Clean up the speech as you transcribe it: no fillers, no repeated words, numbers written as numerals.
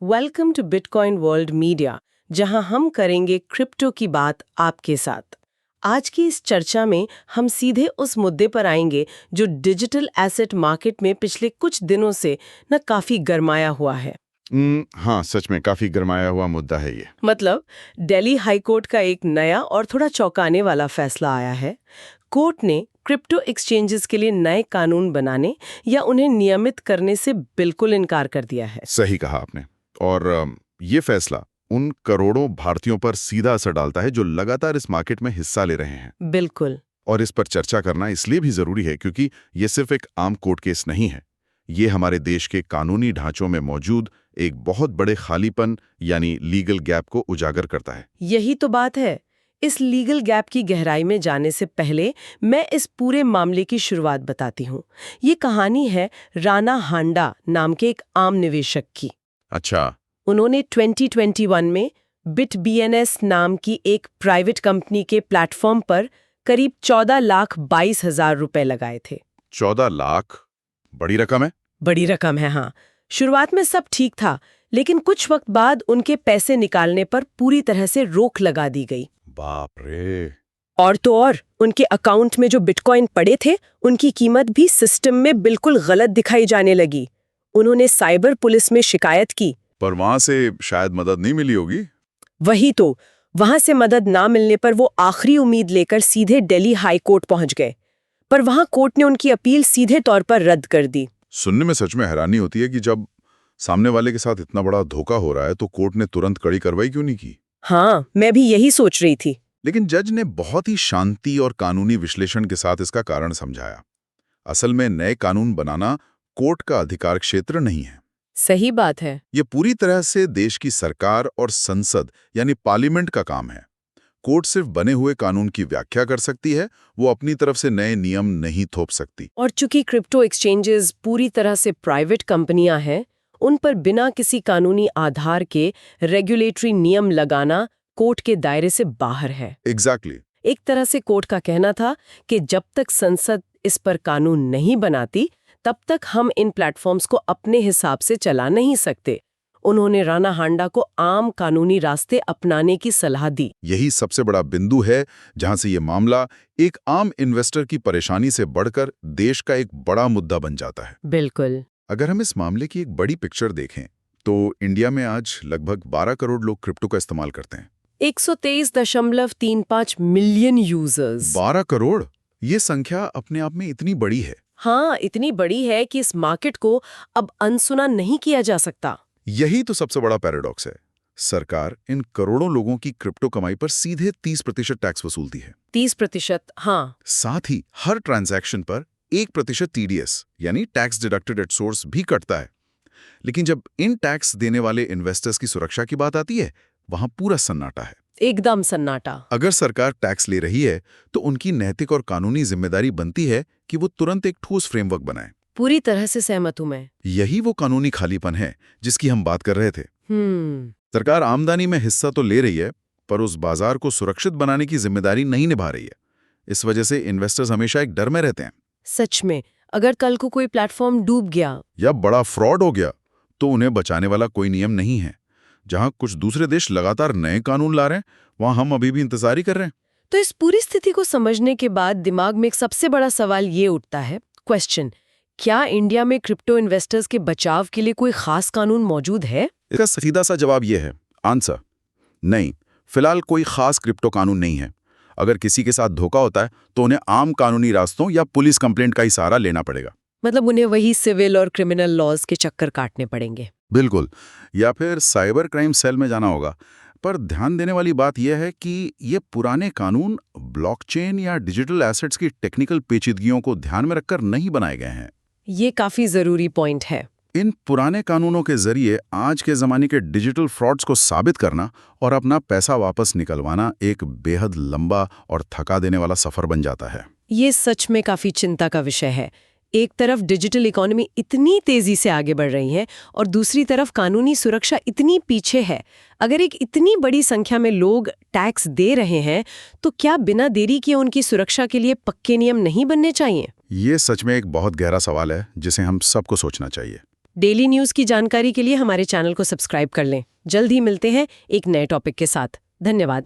Welcome to Bitcoin World Media, जहां हम करेंगे क्रिप्टो की बात आपके साथ। आज की इस चर्चा में हम सीधे उस मुद्दे पर आएंगे जो डिजिटल एसेट मार्केट में पिछले कुछ दिनों से काफी गरमाया हुआ है। हाँ, सच में काफी गरमाया हुआ मुद्दा है ये। मतलब दिल्ली हाई कोर्ट का एक नया और थोड़ा चौंकाने वाला फैसला आया है। कोर्ट ने क्रिप्टो एक्सचेंजेस के लिए नए कानून बनाने या उन्हें नियमित करने से बिल्कुल इनकार कर दिया है। सही कहा आपने। और ये फैसला उन करोड़ों भारतीयों पर सीधा असर डालता है जो लगातार इस मार्केट में हिस्सा ले रहे हैं। बिल्कुल। और इस पर चर्चा करना इसलिए भी जरूरी है क्योंकि ये सिर्फ एक आम कोर्ट केस नहीं है। ये हमारे देश के कानूनी ढांचों में मौजूद एक बहुत बड़े खालीपन यानी लीगल गैप को उजागर करता है। यही तो बात है। इस लीगल गैप की गहराई में जाने से पहले मैं इस पूरे मामले की शुरुआत बताती हूँ। ये कहानी है राणा हांडा नाम के एक आम निवेशक की। अच्छा। उन्होंने 2021 में BitBNS नाम की एक प्राइवेट कंपनी के प्लेटफॉर्म पर करीब 14,22,000 रुपए लगाए थे। 14 लाख? बड़ी रकम है। बड़ी रकम है, हाँ। शुरुआत में सब ठीक था, लेकिन कुछ वक्त बाद उनके पैसे निकालने पर पूरी तरह से रोक लगा दी गई। बाप रे। और तो और उनके अकाउंट में जो बिटकॉइन पड़े थे, उनकी कीमत भी सिस्टम में बिल्कुल गलत दिखाई जाने लगी। उन्होंने साइबर पुलिस में शिकायत की। पर वहां से शायद मदद नहीं मिली होगी। वही तो, वहां से मदद ना मिलने पर वो आखिरी उम्मीद लेकर सीधे दिल्ली हाई कोर्ट पहुंच गए। पर वहां कोर्ट ने उनकी अपील सीधे तौर पर रद्द कर दी। सुनने में सच में हैरानी होती है कि जब सामने वाले के साथ इतना बड़ा धोखा हो रहा है तो कोर्ट ने तुरंत कड़ी कार्रवाई क्यों नहीं की। हाँ, मैं भी यही सोच रही थी। लेकिन जज ने बहुत ही शांति और कानूनी विश्लेषण के साथ इसका कारण समझाया। असल में नए कानून बनाना कोर्ट का अधिकार क्षेत्र नहीं है। सही बात है। ये पूरी तरह से देश की सरकार और संसद यानी पार्लियामेंट का काम है। कोर्ट सिर्फ बने हुए कानून की व्याख्या कर सकती है, वो अपनी तरफ से नए नियम नहीं थोप सकती। और चूंकि क्रिप्टो एक्सचेंजेस पूरी तरह से प्राइवेट कंपनियां हैं, उन पर बिना किसी कानूनी आधार के रेगुलेटरी नियम लगाना कोर्ट के दायरे से बाहर है। एग्जैक्टली। एक तरह से कोर्ट का कहना था कि जब तक संसद इस पर कानून नहीं बनाती, तब तक हम इन प्लेटफॉर्म्स को अपने हिसाब से चला नहीं सकते। उन्होंने राणा हांडा को आम कानूनी रास्ते अपनाने की सलाह दी। यही सबसे बड़ा बिंदु है जहां से ये मामला एक आम इन्वेस्टर की परेशानी से बढ़कर देश का एक बड़ा मुद्दा बन जाता है। बिल्कुल। अगर हम इस मामले की एक बड़ी पिक्चर देखें तो इंडिया में आज लगभग 12 करोड़ लोग क्रिप्टो का इस्तेमाल करते हैं। 123.35 मिलियन यूजर्स। 12 करोड़? ये संख्या अपने आप में इतनी बड़ी है। हाँ, इतनी बड़ी है कि इस मार्केट को अब अनसुना नहीं किया जा सकता। यही तो सबसे बड़ा पैराडॉक्स है। सरकार इन करोड़ों लोगों की क्रिप्टो कमाई पर सीधे 30% टैक्स वसूलती है। 30%? हाँ। साथ ही हर ट्रांजैक्शन पर 1% TDS यानी टैक्स डिडक्टेड एट सोर्स भी कटता है। लेकिन जब इन टैक्स देने वाले इन्वेस्टर्स की सुरक्षा की बात आती है, वहां पूरा सन्नाटा है। एकदम सन्नाटा। अगर सरकार टैक्स ले रही है तो उनकी नैतिक और कानूनी जिम्मेदारी बनती है कि वो तुरंत एक ठोस फ्रेमवर्क बनाए। पूरी तरह से सहमत हूं मैं। यही वो कानूनी खालीपन है जिसकी हम बात कर रहे थे। सरकार आमदनी में हिस्सा तो ले रही है, पर उस बाजार को सुरक्षित बनाने की जिम्मेदारी नहीं निभा रही है। इस वजह से इन्वेस्टर्स हमेशा एक डर में रहते हैं। सच में, अगर कल को कोई प्लेटफॉर्म डूब गया या बड़ा फ्रॉड हो गया तो उन्हें बचाने वाला कोई नियम नहीं है। जहां कुछ दूसरे देश लगातार नए कानून ला रहे हैं, वहां हम अभी भी इंतजार ही कर रहे हैं। तो इस पूरी स्थिति को समझने के बाद दिमाग में एक सबसे बड़ा सवाल ये उठता है, क्वेश्चन, क्या इंडिया में क्रिप्टो इन्वेस्टर्स के बचाव के लिए कोई खास कानून मौजूद है? इसका सीधा सा जवाब यह है, आंसर नहीं। फिलहाल कोई खास क्रिप्टो कानून नहीं है। अगर किसी के साथ धोखा होता है तो उन्हें आम कानूनी रास्तों या पुलिस कंप्लेंट का ही सहारा लेना पड़ेगा। मतलब उन्हें वही सिविल और क्रिमिनल लॉज के चक्कर काटने पड़ेंगे। बिल्कुल, या फिर साइबर क्राइम सेल में जाना होगा। पर ध्यान देने वाली बात यह है कि ये पुराने कानून ब्लॉकचेन या डिजिटल एसेट्स की टेक्निकल पेचीदगियों को ध्यान में रखकर नहीं बनाए गए हैं। ये काफी जरूरी पॉइंट है। इन पुराने कानूनों के जरिए आज के जमाने के डिजिटल फ्रॉड्स को साबित करना और अपना पैसा वापस निकलवाना एक बेहद लंबा और थका देने वाला सफर बन जाता है। ये सच में काफी चिंता का विषय है। एक तरफ डिजिटल इकोनॉमी इतनी तेजी से आगे बढ़ रही है और दूसरी तरफ कानूनी सुरक्षा इतनी पीछे है। अगर एक इतनी बड़ी संख्या में लोग टैक्स दे रहे हैं, तो क्या बिना देरी किए उनकी सुरक्षा के लिए पक्के नियम नहीं बनने चाहिए? ये सच में एक बहुत गहरा सवाल है जिसे हम सबको सोचना चाहिए। डेली न्यूज़ की जानकारी के लिए हमारे चैनल को सब्सक्राइब कर लें। जल्द ही मिलते हैं एक नए टॉपिक के साथ। धन्यवाद।